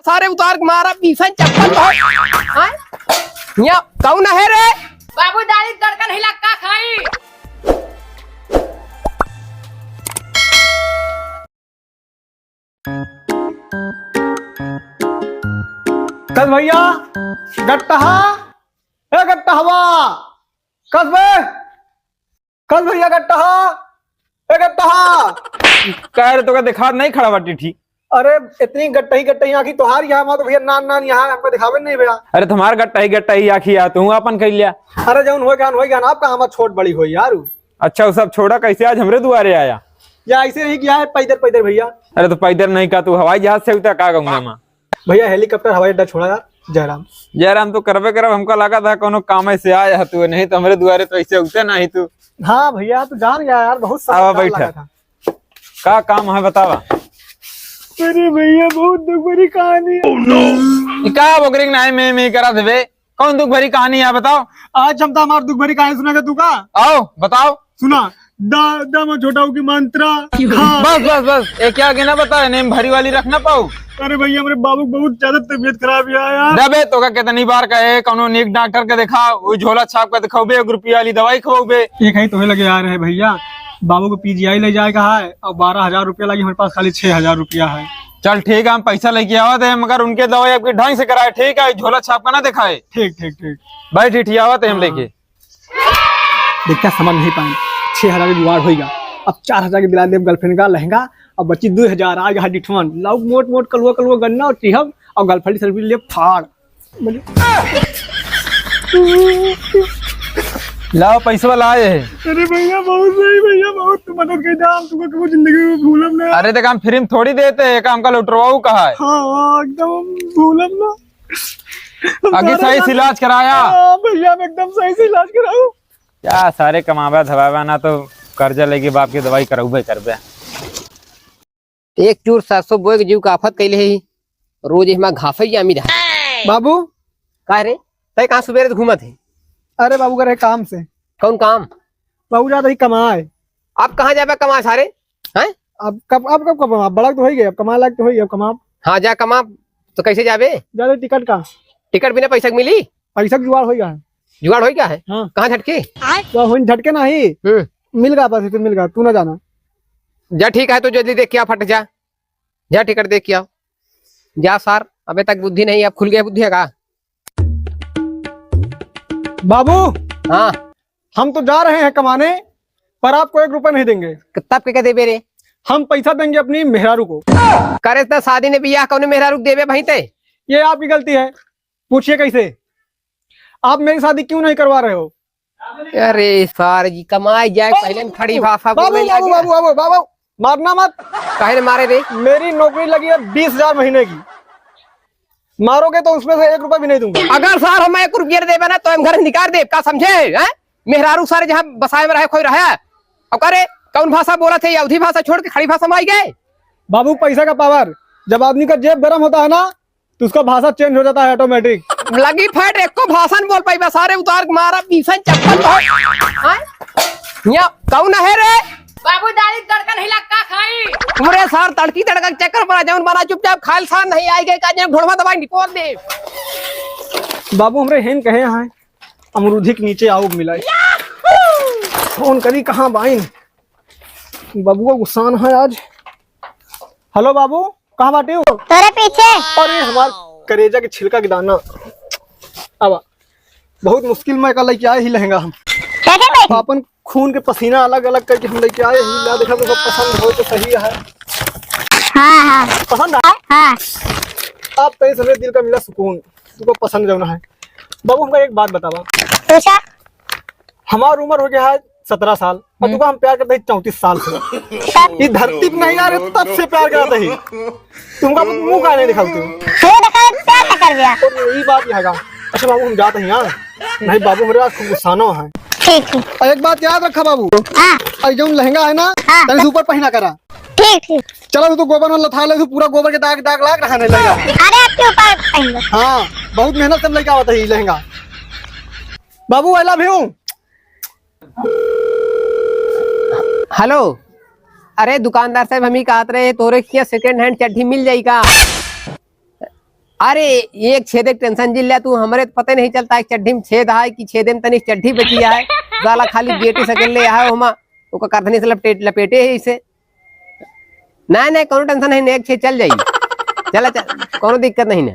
सारे उतार के मारा पीसन चप्पल हाँ? यहाँ कौन है रे बाबू दाढ़ी तड़का नहीं लगता खाई। कस भैया गट्टहा ए गट्टहवा कस भैया गट्टहा ए गट्टहा कह रहे तो का दिखा नहीं खड़ा बाटी ठीक। अरे इतनी गट्टही आखी तोहार यहाँ तो भैया नान यहाँ हमको दिखावे नहीं भैया। अरे तुम्हार गट्टा ही आखी आ तू अपन कर लिया। अरे जौन हो गया आप कहा हमार छोट बड़ी हो यार। अच्छा वो सब छोड़ा कैसे आज हमरे दुआरे आया या ऐसे नहीं किया है पैदल भैया। अरे तो पैदल नहीं का तू हवाई जहाज से उतर का कहूंगा मैं भैया हेलीकॉप्टर हवाई अड्डा छोड़ा यार। जयराम तो करबे हमको लगा था कोनो काम से आया तू नहीं तो हमरे दुआरे तो ऐसे उगते नहीं तू। हाँ भैया तू जान गया यार बहुत सारा बैठा का काम है बतावा। अरे भैया बहुत दुख भरी कहानी का बोकरी नहीं मैं करा देवे कौन दुख भरी कहानी है बताओ। आज हम तो हमारी दुख भरी कहानी सुनेगा तू का। आओ बताओ सुना दा मैं छोटा की मंत्रा। हाँ। बस एक क्या गिना बता नेम भरी वाली रखना पाऊ। अरे भैया हमारे बाबू बहुत ज्यादा तबीयत खराब है यार। दबे तो का कितनी बार कहे कौनो नीक डॉक्टर के दिखा वो झोला छाप के दिखाओबे 1 रुपया वाली दवाई खवाओबे। एक ही तो लगे आ रहे भैया बाबू को पीजीआई ले जाएगा है और 12,000 रुपया लगी हमारे पास खाली 6,000 रुपया है। चल ठीक है हम पैसा लेके आवत है मगर उनके दवाई आपके ढंग से कराए ठीक है झोला छाप का ना दिखाए। ठीक भाई ठीक आवत है हम लेके देखता समझ नहीं पाए 6,000 का जुगाड़ होगा। अब 4,000 के दिला दे गर्लफ्रेंड का लहंगा और बच्ची 2,000 आज यहाँ डिठवन लाउ मोट कलुआ गन्ना और टिहब और गर्लफ्रेंड सर्विस ले फाड़ लाओ पैसा वाला आए है। अरे भैया बहुत सही भैया बहुत मदद कर दिया हम तुमको कभी जिंदगी में भूलम ना। अरे देख हम फ्री में थोड़ी देते है काम का लुटवाऊ कहा है। हाँ एकदम भूलम ना आगे सही से इलाज कराया भैया मैं एकदम सही से इलाज कराऊं क्या सारे कमावा धवावा ना तो कर्जा लेके बाप की दवाई कराऊबे करबे। एक चूर 700 बोए के जीव का आफत कैले है रोज हिमा घाफे जामी रहा। बाबू का रे तय कहाँ सुबेरे घूमत है। अरे बाबू करे काम से। कौन काम बाबू ज्यादा ही कमाए। आप कहाँ जाबे कमा सारे हैं। अब कब कमा बड़ा तो हो गए अब कमा लायक तो हो अब कमा। हाँ जा कमा तो कैसे जाबे ज्यादा टिकट का टिकट बिना पैसा मिली पैसा जुगाड़ होगा। जुगाड़ हो क्या है। हाँ। कहाँ झटके तो झटके नहीं मिल गया बस मिल गया तू ना जाना। जा ठीक है तो जल्दी देख के आ फट जा टिकट देख के आओ जा सार अबे तक बुद्धि नहीं अब खुल गया बुद्धि है का। बाबू हाँ हम तो जा रहे हैं कमाने पर आपको 1 रुपया नहीं देंगे। तब के देबे रे हम पैसा देंगे अपनी मेहरारू को। करे तो शादी ने बियाह कौन मेहरारू देबे भाई ते ये आपकी गलती है पूछिए कैसे आप मेरी शादी क्यों नहीं करवा रहे हो। अरे सार जी कमाई जाए पहले खड़ी भाषा बाबू बाबू बाबू बाबू मारना मत। काहे मारे रे मेरी नौकरी लगी है 20,000 महीने की मारोगे तो उसमें से 1 रुपया भी नहीं दूंगा। अगर सार हम 1 रुपया देबे ना तो हम घर निकाल दे का समझे हैं। मेहरारू सारे जहाँ बसाए में रहे खोई रहा अब करे कौन भाषा बोला थे अवधी भाषा छोड़ के खड़ी भाषा में आई गए। बाबू पैसा का पावर जब आदमी का जेब गर्म होता है ना तो उसका भाषा चेंज हो जाता है ऑटोमेटिक। लगी फट एक को भाषा बोल पाई सारे उतार के मारा पीसन चप्पल यहाँ कौन है रे बाबू दाढ़ी तड़का नहीं लगता खाई। अरे सार तड़की तड़का चक्कर बना जौन बना चुपचाप खाल सार नहीं आई गए का घोड़वा दवाई निकोल दे। बाबू हमरे हेन कहे हैं अमरूदी के नीचे आओ मिला फोन करी कहाँ बाइन बाबू को गुस्सान है आज। हेलो बाबू कहाँ बाटी हो तेरे पीछे। अरे हमार करेजा के छिलका के दाना अब बहुत मुश्किल में कल लेके आए ही लहंगा हम अपन खून के पसीना अलग अलग करके हम लेके आए ही ला देखा तो सब पसंद हो तो सही है। हाँ पसंद है हाँ। आप तेरे समय दिल का मिला सुकून तुमको पसंद जाना है। बाबू हमका एक बात बतावा पूछा। हमारी उम्र हो गया है 17 साल और तुमको हम प्यार करते हैं 34 साल से। ये धरती पे नहीं आ रहे तब से प्यार करते ही तुमका मुंह का नहीं दिखाते प्यार कर दिया। यही बात है। अच्छा बाबू हम जाते हैं यार नहीं बाबू मेरे पास गुस्साना है। ठीक और एक बात याद रखा बाबू और जो लहंगा है ना तने ऊपर पहना करा। ठीक चलो तो गोबर में लथा ले पूरा गोबर के दाग दाग लाग रहा लहंगा। अरे आपके ऊपर पहन लो। हाँ बहुत मेहनत से लेके आवता है लहंगा। बाबू आई लव यू। हेलो अरे दुकानदार साहब हम ही कहते रहे तोरे क्या सेकंड हैंड चड्ढी मिल जाएगा। अरे एक छेदे के टेंशन जिल तू हमरे तो पता नहीं चलता है चड्ढी में छेद है कि छेदे में तनी चड्ढी बची है साला खाली बेटी सकेल ले है ओमा ओका करधनी से लपेटे है इसे नहीं नहीं कोनो टेंशन नहीं एक छेद चल जाई चला चल कोनो दिक्कत नहीं ना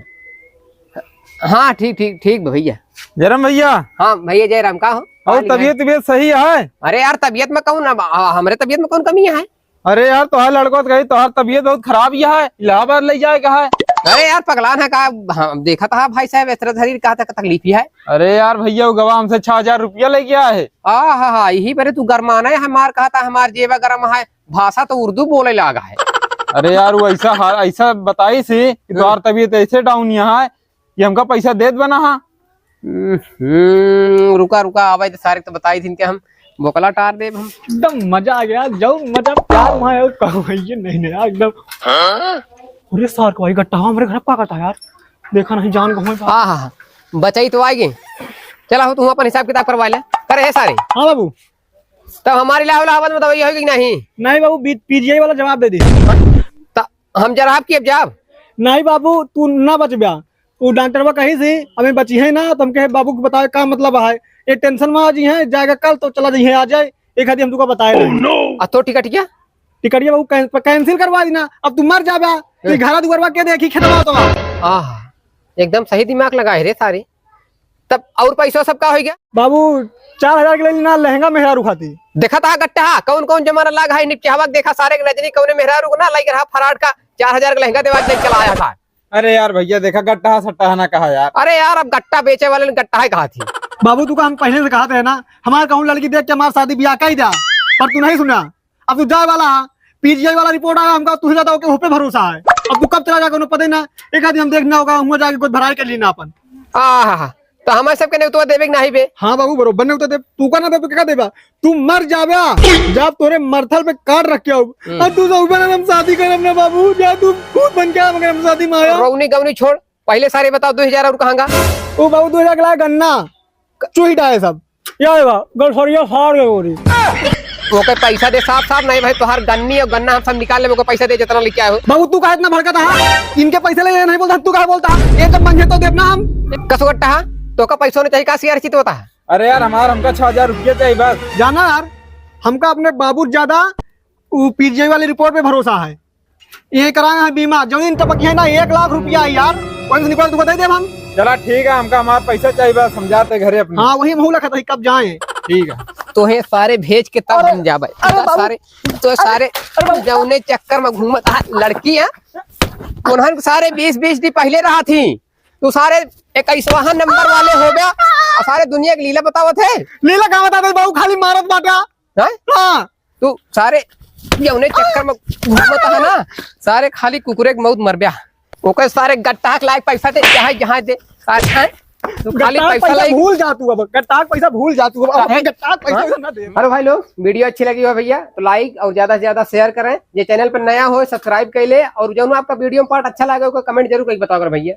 हाँ ठीक ठीक ठीक भैया जयराम भैया। हाँ भैया जयराम का हो और तबीयत सही है? अरे यार तबीयत में कौन हमारे तबीयत में कौन कमी है? अरे यार तोहार लड़को गई तोहार तबीयत बहुत खराब ही है, इलाहाबाद ले जाए कहा है। अरे यार पगलान है का देखा था भाई साहब इस तरह शरीर कहा था तकलीफ ही है। अरे यार भैया वो गवाह हमसे 6,000 रुपया ले गया है। हाँ यही पर तू गरमाना है हमार कहा था हमार जेबा गरम है भाषा तो उर्दू बोले लगा है। अरे यार वो ऐसा बताई सी कि तोहार तबीयत ऐसे डाउन यहाँ है कि हमका पैसा देत बना है। रुका रुका आवाज सारे तो बताई थी कि हम बोकला टार दे हम एकदम मजा आ गया जो मजा प्यार वहाँ है कहो ये नहीं नहीं एकदम। अरे सार को भाई गट्टा हमारे घर पा था यार देखा नहीं जान को हाँ बचाई तो आएगी। चला हो तू अपन हिसाब किताब करवा ले करे है सारे। हाँ बाबू तब हमारे इलाहाबाद में दवाई होगी नहीं? नहीं बाबू पीजीआई वाला जवाब दे दी। हम जराब की अब जाब नहीं बाबू तू ना बच गया वो डॉक्टर कही थी हमें बची है ना तो हम कहे बाबू को बताए का मतलब है ये टेंशन में आज है जाएगा कल तो चला जाइए आ जाए एक आदमी हम तुमको बताए तो टिकटिया टिकटिया बाबू कैंसिल करवा देना अब तुम मर जाबा घर दुआरवा के देखी खेतवा तो एकदम सही दिमाग लगाए रे सारे। तब और पैसा सब का हो गया बाबू 4,000 के लिए ना लहंगा मेहरारू खाती देखा था गट्टा कौन कौन जमाना लगा है निपटे हवा देखा सारे रजनी कौन मेहरारू ना लाइक रहा फराड का 4,000 का लहंगा देवा चला आया था। अरे यार भैया देखा गट्टा सट्टा है ना कहा यार। अरे यार अब गट्टा बेचे वाले ने गट्टा है कहा थी बाबू तू का हम पहले से कहा थे ना हमारे कहूँ लड़की देख के हमारा शादी ब्याह का ही था पर तू नहीं सुना। अब तू जाए वाला पीजीआई वाला रिपोर्ट आया हमका तुझे ज्यादा हो पे भरोसा है। अब तू कब चला जाएगा पता ही ना एक आदमी हम देखना होगा हम जाके कुछ भराई कर लेना अपन। तो हमारे सबके नहीं देवे नहीं बे। हाँ बाबू बरोबर नहीं दे तू का ना दे क्या देगा तू मर जाबा जब तोरे मरथल पे काट रखे हो तू हम शादी करम ना बाबू जा तू खुद बन के मगर हम शादी में आया रौनी गवनी छोड़ पहले सारे बताओ 2,000 और कहांगा ओ बाबू 2,000 के लाए गन्ना चूहिटा है सब यार गलफरिया फाड़ गए गोरी वो के पैसा दे साफ साफ नहीं भाई तुहार गन्नी और गन्ना हम सब निकाल ले वो पैसा दे जितना लेके आए हो। बाबू तू का इतना भड़का था इनके पैसे ले नहीं बोलता तू का बोलता एक जब मंगे तो देना हम कसगट्टा तो का पैसा नहीं चाहिए का सीआर चित होता है। अरे यार हमका 6,000 रुपया चाहिए बस जाना यार हमका अपने बाबू ज्यादा पीजीआई वाली रिपोर्ट पे भरोसा है ये कराए हैं बीमा जमीन टपकी है ना 1 लाख रुपया यार वहीं से निकाल तू बता दे हम। चला ठीक है हमका हमारा पैसा चाहिए बस समझाते घरे अपने। हाँ वही महू लगा था कब जाए ठीक है तो है सारे भेज के तब बन जाबे सारे तो सारे जौने चक्कर में घूमत लड़की है उन्हन सारे 20-20 दी पहले रहा थी तू सारे 21वां नंबर वाले हो गया और सारे दुनिया की लीला बताओ थे। लीला का बता दे बाबू खाली मारत बाटा हाँ तू सारे जौने चक्कर में घूमत है ना सारे खाली कुकुरे के मौत मर गया ओके सारे गट्टा के लायक पैसा दे जहाँ दे सारे तू खाली पैसा भूल जा तू अब गट्टा पैसा भूल जा तू अब गट्टा पैसा ना दे। हेलो भाई लोग वीडियो अच्छी लगी हो भैया तो लाइक और ज्यादा से ज्यादा शेयर करें ये चैनल पर नया हो सब्सक्राइब कर ले और जो आपका वीडियो पार्ट अच्छा लगे कमेंट जरूर बताओ भैया।